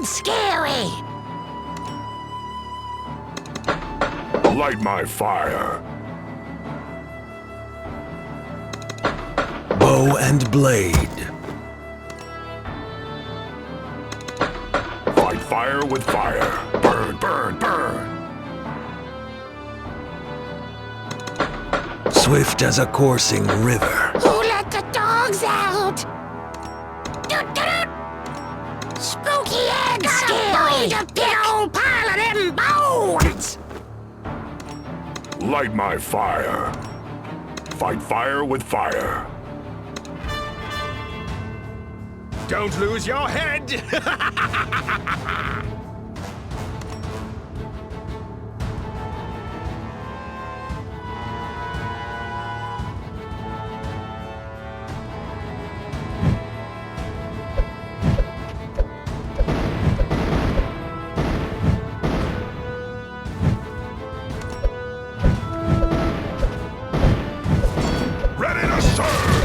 scary! Light my fire. Bow and blade. Fight fire with fire. Burn, burn, burn. Swift as a coursing river. Who let the dogs out? Spooky and scary! A big old pile of them bones! Light my fire. Fight fire with fire. Don't lose your head! Ready to serve.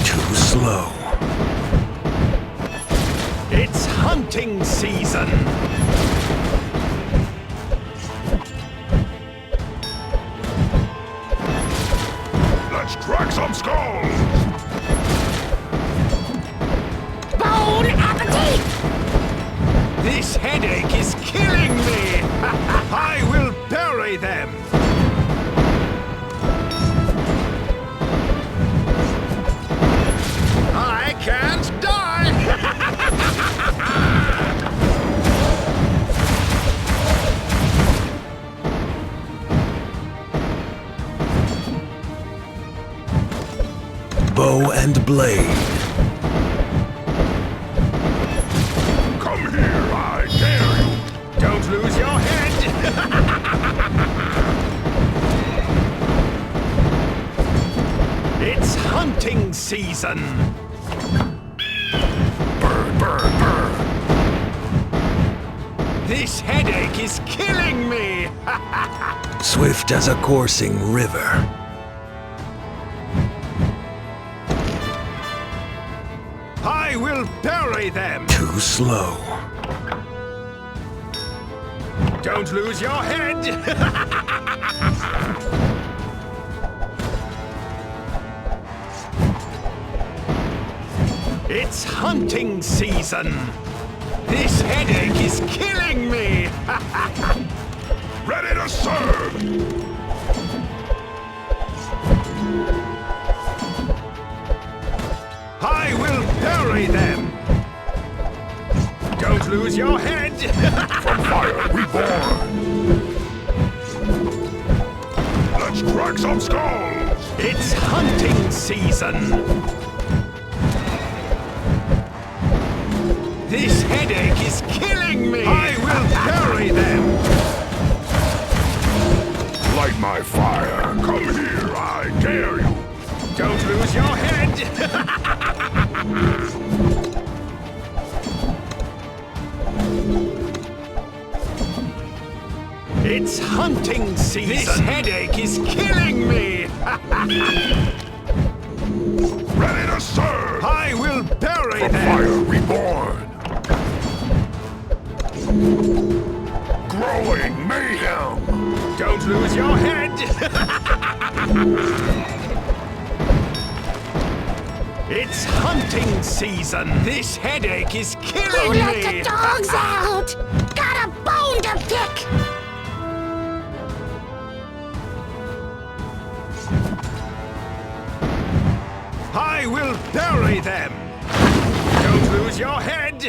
Too slow. It's hunting season! Let's crack some skulls. Bone appetit! This headache is killing me! I will bury them! I can't die! Bow and blade. Come here, I dare you. Don't lose your head! It's hunting season! Burn, burn, burn. This headache is killing me! Swift as a coursing river. I will bury them! Too slow. Don't lose your head! It's hunting season! This headache is killing me! Ready to serve. I will bury them! Don't lose your head! From fire reborn. Let's crack some skulls. It's hunting season! This headache is killing me! I will bury them! Light my fire. Come here, I dare you. Don't lose your head! It's hunting season! This headache is killing me! Ready to serve. I will bury From them! fire reborn. Growing mayhem. Don't lose your head! It's hunting season! This headache is Who killing let me! the dogs out? Got a bone to pick! I will bury them! Don't lose your head!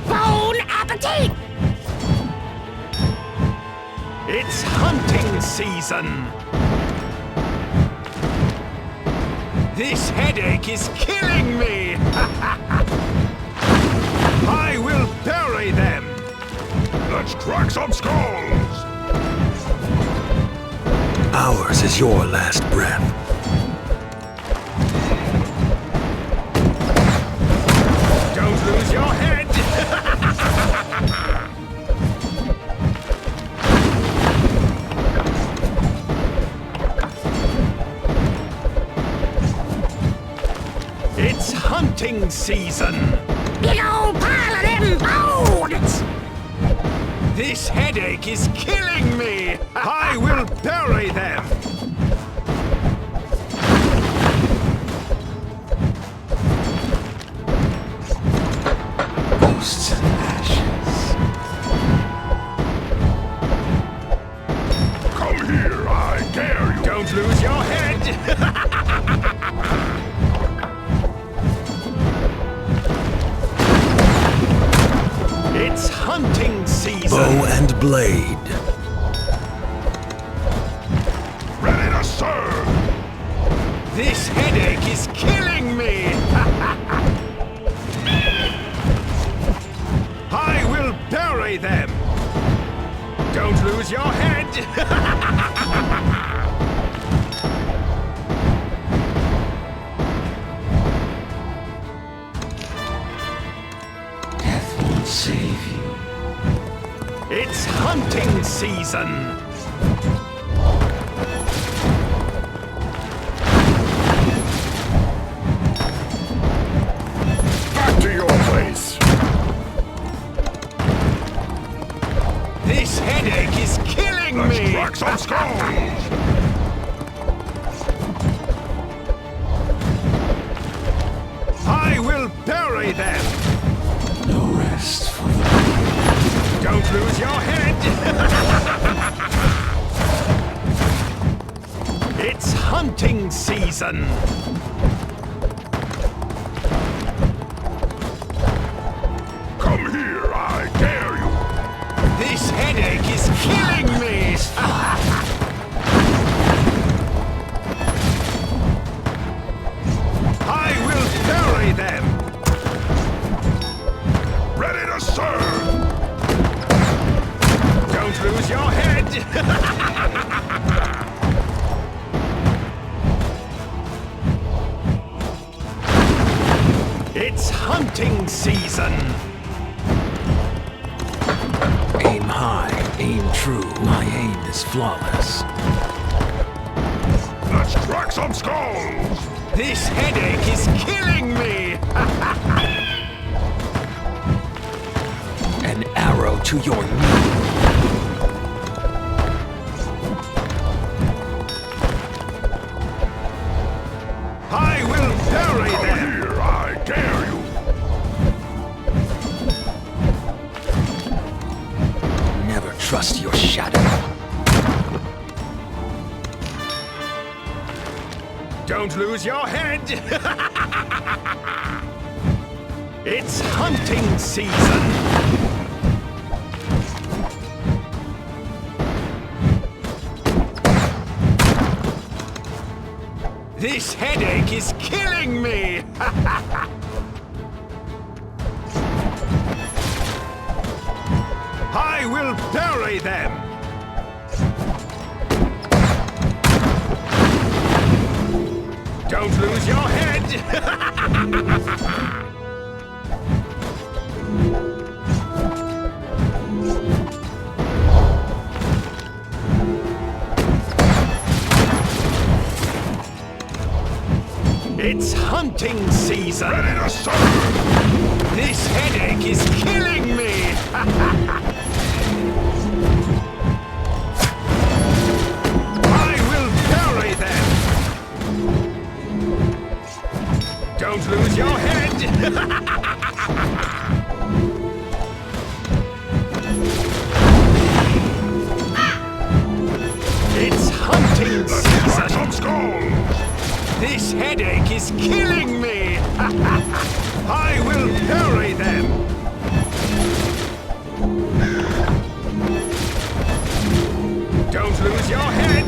Bone appetit! It's hunting season! This headache is killing me! I will bury them! Let's crack some skulls. Ours is your last breath. Don't lose your head! hunting season. Big old pile of them bones! This headache is killing me. I will bury them. Ghosts and ashes. Come here, I dare you. Don't lose your head. It's hunting season. Bow and blade. Ready to serve. This headache is killing me. I will bury them. Don't lose your head. Death won't save you. It's hunting season. Back to your place. This headache is killing Let's me. crack some skulls. I will bury them. No rest for the... Don't lose your head. It's hunting season. Come here, I dare you. This headache is killing me. I will bury them. Ready to serve. Don't lose your head. It's hunting season. Aim high, aim true. My aim is flawless. Let's crack some skulls. This headache is killing me. An arrow to your knee. I will bury Come them. here, I dare you. Never trust your shadow. Don't lose your head. It's hunting season. This headache is killing me. I will bury them. Don't lose your head. It's hunting season. Ready to serve. This headache is killing me. I will bury them. Don't lose your head. It's hunting Let's crack season. some skulls. This headache is killing me! I will bury them! Don't lose your head!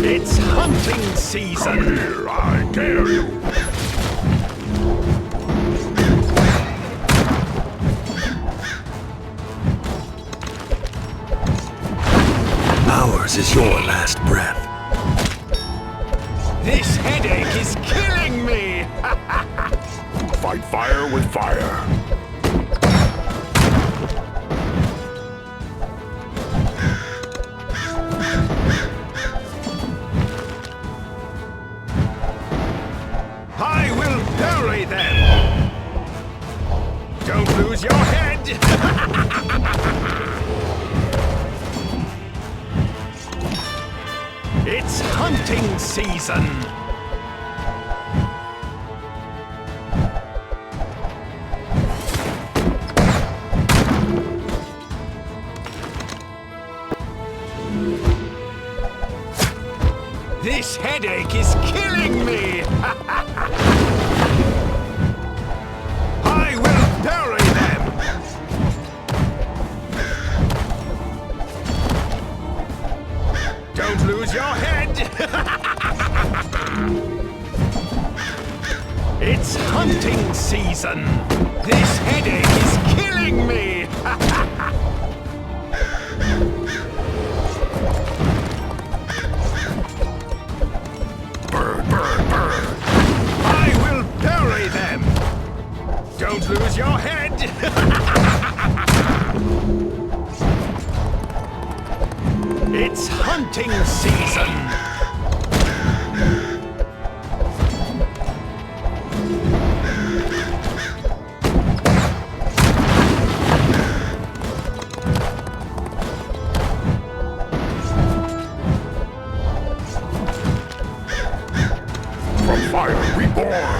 It's hunting season! Come here, I dare you. Ours is your last breath. This headache is killing me! Fight fire with fire. It's hunting season! This headache is killing me! I will bury them! Don't lose your head! It's hunting season! This headache is killing me! Burn, burn, burn! I will bury them! Don't lose your head! It's hunting season! From fire reborn!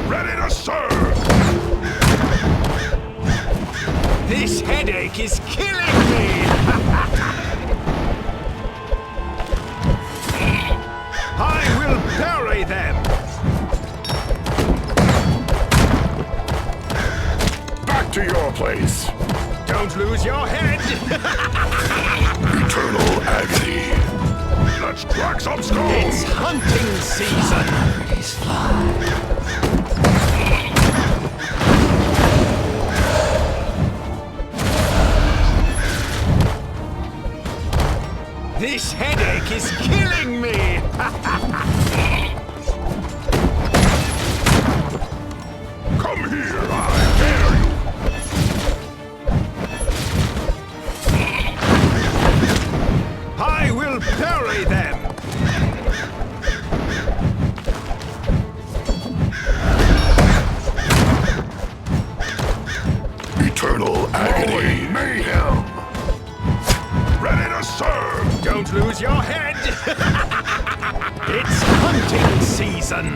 Ready to serve! This headache is killing me! I will bury them! Back to your place! Don't lose your head! Eternal agony! Let's crack some skulls! It's hunting season! He's fly. This headache is killing me! Come here, I dare you! I will bury them! Eternal agony! Mayhem! Ready to serve! Don't lose your head! It's hunting season!